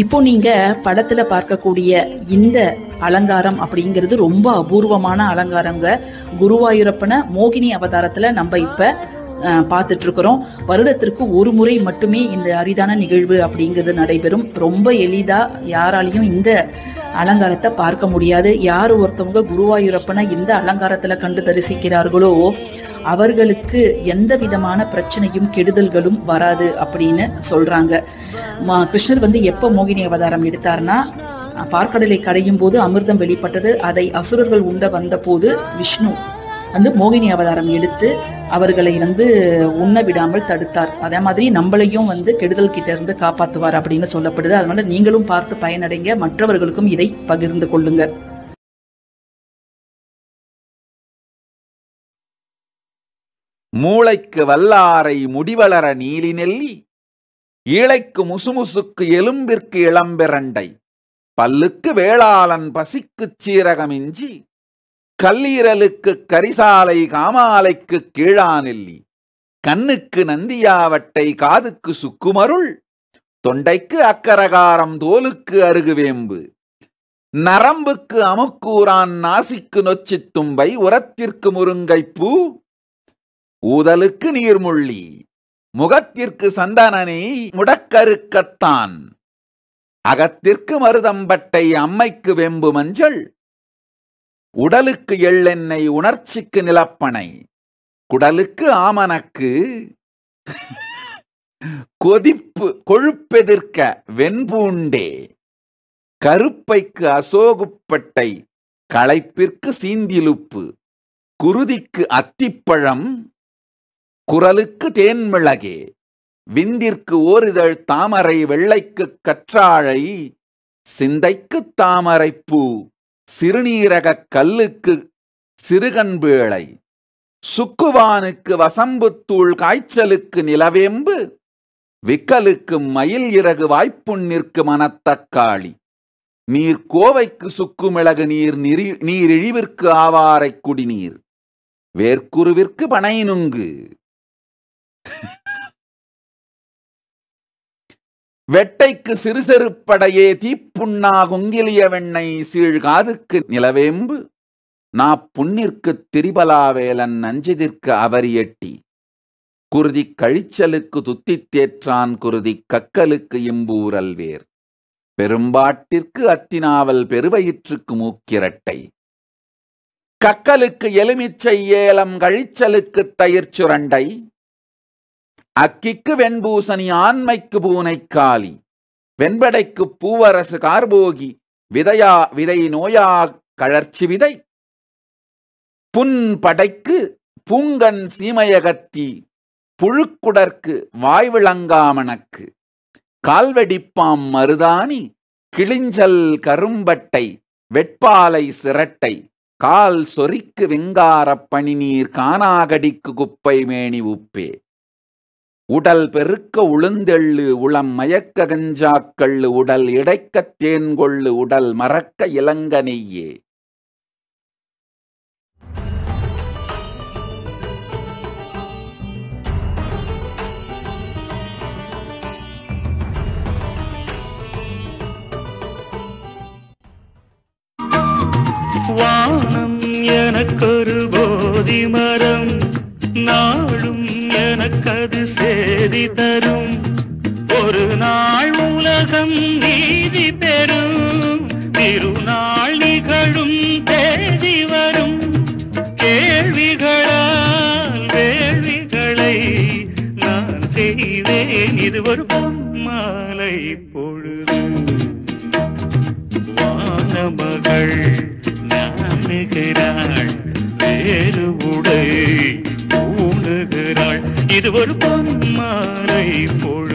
இப்போ நீங்க படத்துல பார்க்கக்கூடிய இந்த அலங்காரம் அப்படிங்கிறது ரொம்ப அபூர்வமான அலங்காரங்க. குருவாயூரப்பனை மோகினி அவதாரத்துல நம்ம இப்ப பார்த்துட்டு இருக்கிறோம். வருடத்திற்கு ஒரு முறை மட்டுமே இந்த அரிதான நிகழ்வு அப்படிங்கிறது நடைபெறும். ரொம்ப எளிதா யாராலையும் இந்த அலங்காரத்தை பார்க்க முடியாது. யார் ஒருத்தவங்க குருவாயூரப்பனை இந்த அலங்காரத்துல கண்டு தரிசிக்கிறார்களோ அவர்களுக்கு எந்த விதமான பிரச்சனையும் கெடுதல்களும் வராது அப்படின்னு சொல்றாங்க. கிருஷ்ணர் எப்ப மோகினி அவதாரம் எடுத்தார்னா, பார்க்கடலை கடையும் போது அமிர்தம் வெளிப்பட்டது. அதை அசுரர்கள் உண்ட வந்த போது விஷ்ணு மோகினி அவதாரம் எடுத்து அவர்களை உண்ண விடாமல் தடுத்தார். அதே மாதிரி நம்மளையும் கெடுதல் கிட்ட இருந்து காப்பாத்துவார் அப்படின்னு சொல்லப்படுது. அதனால நீங்களும் பார்த்து பயனடைங்க, மற்றவர்களுக்கும் இதை பகிர்ந்து கொள்ளுங்க. மூளைக்கு வல்லாரை முடிவளர நீலி நெல்லி, ஈழைக்கு முசுமுசுக்கு எலும்பிற்கு இளம்பிரண்டை, பல்லுக்கு வேளாளன் பசிக்குச் சீரகமிஞ்சி, கல்லீரலுக்கு கரிசாலை காமாலைக்கு கீழானெல்லி, கண்ணுக்கு நந்தியாவட்டை காதுக்கு சுக்குமருள், தொண்டைக்கு அக்கரகாரம் தோலுக்கு அருகுவேம்பு, நரம்புக்கு அமுக்கூரான் நாசிக்கு நொச்சித் தும்பை, உரத்திற்கு முருங்கைப்பூ, ஊதலுக்கு நீர்முள்ளி, முகத்திற்கு சந்தனனை முடக்கருக்கத்தான், அகத்திற்கு மருதம்பட்டை அம்மைக்கு வெம்பு மஞ்சள், உடலுக்கு எள்ளெண்ணெய் உணர்ச்சிக்கு நிலப்பனை, குடலுக்கு ஆமணக்கு, கொழுப்பெதிர்க்க வெண்பூண்டே, கருப்பைக்கு அசோகுப்பட்டை, களைப்பிற்கு சீந்திலுப்பு, குருதிக்கு அத்திப்பழம், குரலுக்கு தேன்மிளகே, விந்திற்கு ஓரிதழ் தாமரை, வெள்ளைக்கு கற்றாழை, சிந்தைக்கு தாமரைப்பூ, சிறுநீரக கல்லுக்கு சிறுகன்பேளை, சுக்குவானுக்கு வசம்புத்தூள், காய்ச்சலுக்கு நிலவேம்பு, விக்கலுக்கு மயில் இறகு, வாய்ப்புண்ணிற்கு மணத்தக்காளி, நீர் கோவைக்கு சுக்குமிளகு, நீரிழிவிற்கு ஆவாரை குடிநீர், வேர்க்குருவிற்கு பனைநுங்கு, வெட்டைக்கு சிறுசெருப்படையே, தீப்புண்ணா குங்கிலிய வெண்ணெய், சீழ்காதுக்கு நிலவேம்பு, நாப்புண்ணிற்கு திரிபலாவேலன், நஞ்சதிற்கு அவரியட்டி, குருதி கழிச்சலுக்கு துத்தித்தேற்றான், குருதி கக்கலுக்கு இம்பூரல்வேர், பெரும்பாட்டிற்கு அத்தினாவல், பெருவயிற்றுக்கு மூக்கிரட்டை, கக்கலுக்கு எலுமிச்சை ஏலம், கழிச்சலுக்கு தயிர் சுரண்டை, அக்கிக்கு வெண்பூசணி, ஆண்மைக்கு பூனைக்காலி, வெண்படைக்கு பூவரசு கார்போகி, விதை நோயா கழற்சி விதை, புன் படைக்கு பூங்கன் சீமையகத்தி, புழுக்குடற்கு வாய்விளங்காமணக்கு, கால்வெடிப்பாம் மருதாணி, கிளிஞ்சல் கரும்பட்டை, வெட்பாலை சிரட்டை, கால் சொறிக்கு வெங்காரப் பனிநீர், கானாகடிக்கு குப்பை மேனி உப்பே, உடல் பெருக்க உளுந்தெள்ளு, உளம் மயக்க கஞ்சாக்கள்ளு, உடல் இடைக்கத் தேன்கொள்ளு, உடல் மறக்க இளங்க நெய்யே. வானம் எனக்கொரு போதி மரம், நாளும் எனக்கது சேதி தரும், ஒரு நாள் உலகம் நீதி பெறும், திருநாள் நிகழும் தேதி வரும், கேள்விகளால் வேள்விகளை நான் செய்வேன், இது ஒரு பொன்மாலை பொழுது, வானமகள் நாணுகிறாள், வேறு உடை பூணுகிறாள், இது ஒரு பொன்மாலை பொழுது.